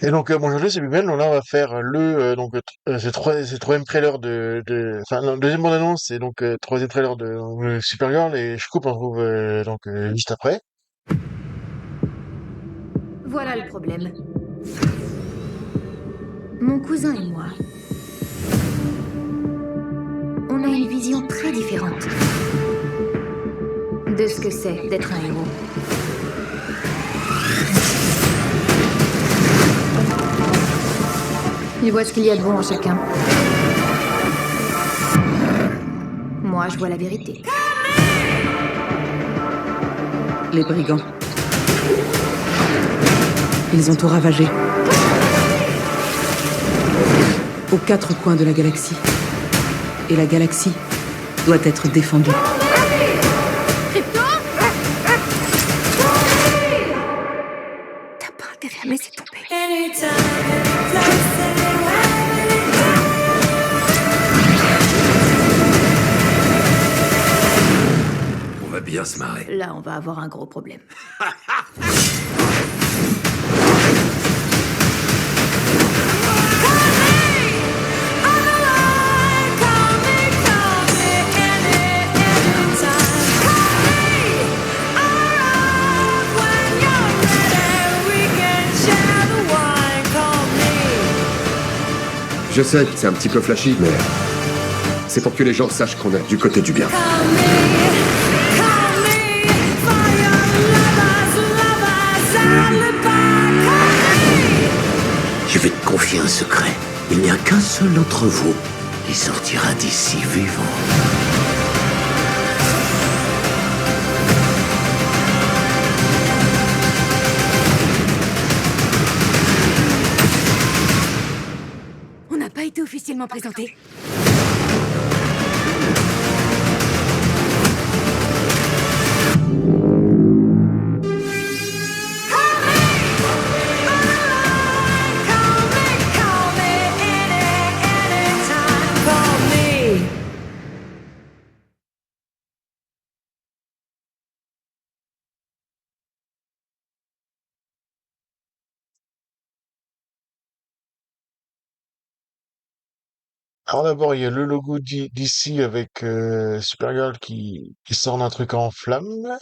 Et donc, bonjour, c'est Bigman. Donc là, on va faire c'est troisième trailer enfin, non, deuxième bande-annonce, et donc troisième trailer de Supergirl, et je coupe, on se retrouve juste après. Voilà le problème. Mon cousin et moi, on a une vision très différente de ce que c'est d'être un héros. Il voit ce qu'il y a de bon en chacun. Moi, je vois la vérité. Les brigands. Ils ont tout ravagé. Aux quatre coins de la galaxie. Et la galaxie doit être défendue. Crypto! T'as pas intérêt à me laisser tomber. On va bien se marrer. Là, on va avoir un gros problème. Je sais, c'est un petit peu flashy, mais c'est pour que les gens sachent qu'on est du côté du bien. Je vais te confier un secret. Il n'y a qu'un seul d'entre vous qui sortira d'ici vivant. On n'a pas été officiellement présentés. Alors d'abord, il y a le logo d'ici avec Supergirl qui sort d'un truc en flamme.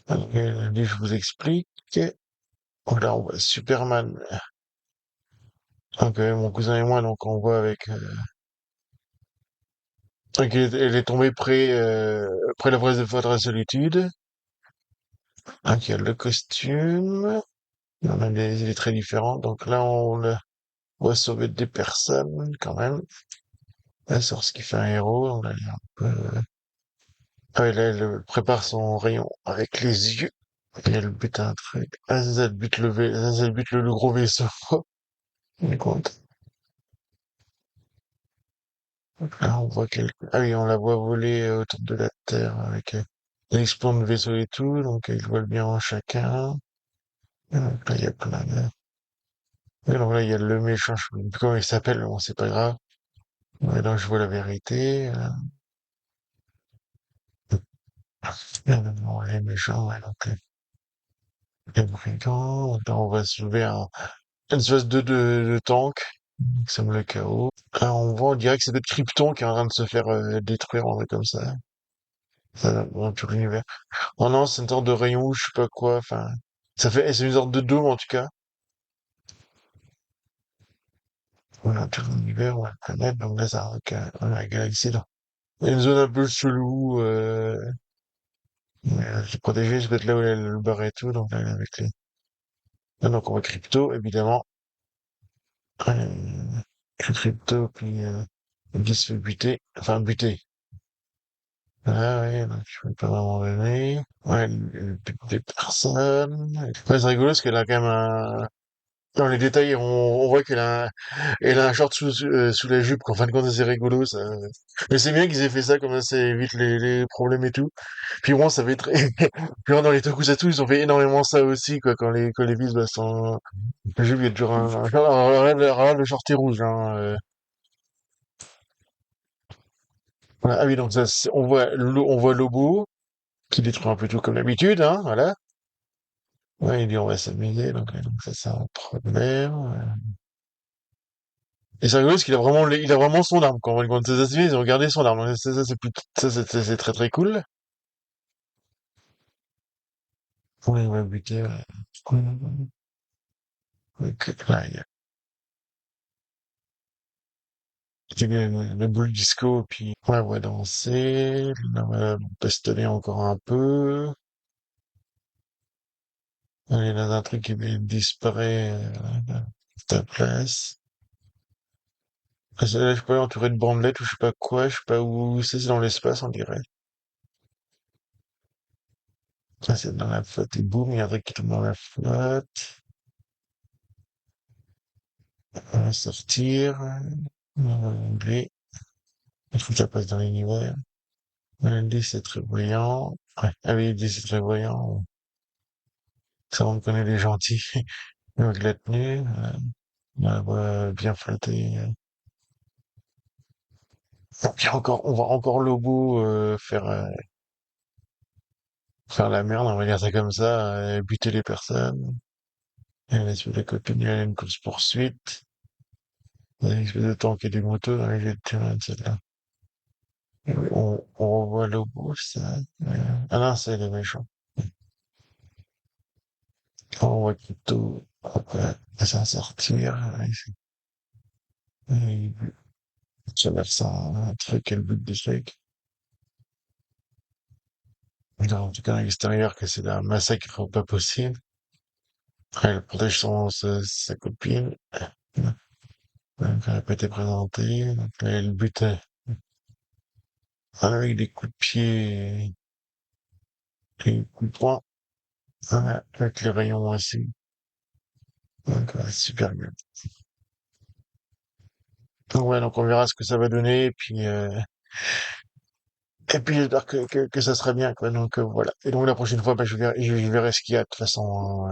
Je vous explique. Donc là, on voit Superman. Donc, mon cousin et moi, donc on voit donc elle est tombée près la de la solitude. Donc il y a le costume. On a des idées très différentes. Donc là, on va sauver des personnes quand même. Là, sur ce qui fait un héros. On a un peu... Ah ouais, là, elle prépare son rayon avec les yeux. Et elle bute un truc. Ah, ça, elle bute ça, elle bute le gros vaisseau. On est compte. Là, on voit ah oui, on la voit voler autour de la Terre avec l'explosion de vaisseau et tout. Donc, ils voient bien en chacun. Et donc là, il y a plein de... Et donc là, il y a le méchant. Je sais plus comment il s'appelle, bon, c'est pas grave. Ouais, donc, je vois la vérité. Bon, les méchants, ouais, donc, les brigands. Donc là, on va soulever une espèce de tank. Qui semble le chaos. Là, on voit, on dirait que c'est peut-être Krypton qui est en train de se faire détruire, en vrai, comme ça. Ça, dans tout l'univers. Oh non, c'est une sorte de rayon, je sais pas quoi, enfin. C'est une sorte de dôme, en tout cas. Voilà, tout l'univers, on va le planète, donc là, ça, on a la galaxie, là. Il y a une zone un peu chelou, mais c'est protégé, c'est peut-être là où il y a le bar et tout, donc là, avec les... Ah, donc on voit Crypto, évidemment. Euh, Crypto, puis qui se fait buter, enfin buter. Ah ouais, donc je peux pas vraiment donner. Ouais, des personnes. Ouais, c'est rigolo parce qu'elle a quand même dans les détails, on voit elle a un short sous la jupe, qu'en fin de compte, c'est rigolo, ça. Mais c'est bien qu'ils aient fait ça, comme ça évite les problèmes et tout. Puis bon, ça fait très... Puis bon, dans les Tokusatsu, ils ont fait énormément ça aussi, quoi, quand les filles, bah, sont... La jupe, il y a toujours le short est rouge, hein. Voilà. Ah oui, donc ça, on voit Lobo, qui détruit un peu tout comme d'habitude, hein, voilà. Ouais, il dit on va s'amuser, donc ça c'est un problème. Et c'est rigolo parce qu'il a vraiment, il a vraiment son arme. Quand ses amis, ils ont regardé son arme. Donc c'est très très cool. Ouais, ouais, buter, ouais. Ouais, là, il y a le boule disco, puis ouais, ouais, danser. Là, on va bastonner encore un peu. Il y a un truc qui disparaît de ta place. Ah, là, je sais pas, entouré de bandelettes ou je sais pas quoi, je sais pas où c'est dans l'espace, on dirait. Ça, c'est dans la flotte, et boum, il y a un truc qui tombe dans la flotte. On va sortir. Lui, il faut que ça passe dans l'univers. Lui, c'est très brillant. Ouais, ah oui, lui, c'est très brillant. Ça, on connaît les gentils. Avec la tenue, on va bien flotter. Et puis encore, on va encore Lobo faire la merde, on va dire ça comme ça, buter les personnes. Et la suite, la copine, elle a une course-poursuite. Il y a une espèce de tank et des motos dans les jeux de terrain, etc. On revoit Lobo, ça. Ah non, c'est les méchants. On voit Kito, après, ça sortir. Il traverse un truc et le but des trucs. En tout cas, à l'extérieur, que c'est un massacre pas possible. Elle protège sa copine. Donc, elle n'a pas été présentée. Donc, là, elle bute avec des coups de pied et des coups de poing. Ouais, avec les rayons aussi. Donc, super bien. Donc, ouais, donc on verra ce que ça va donner. Et puis j'espère que ça sera bien, quoi. Donc, voilà. Et donc, la prochaine fois, bah, je verrai ce qu'il y a, de toute façon.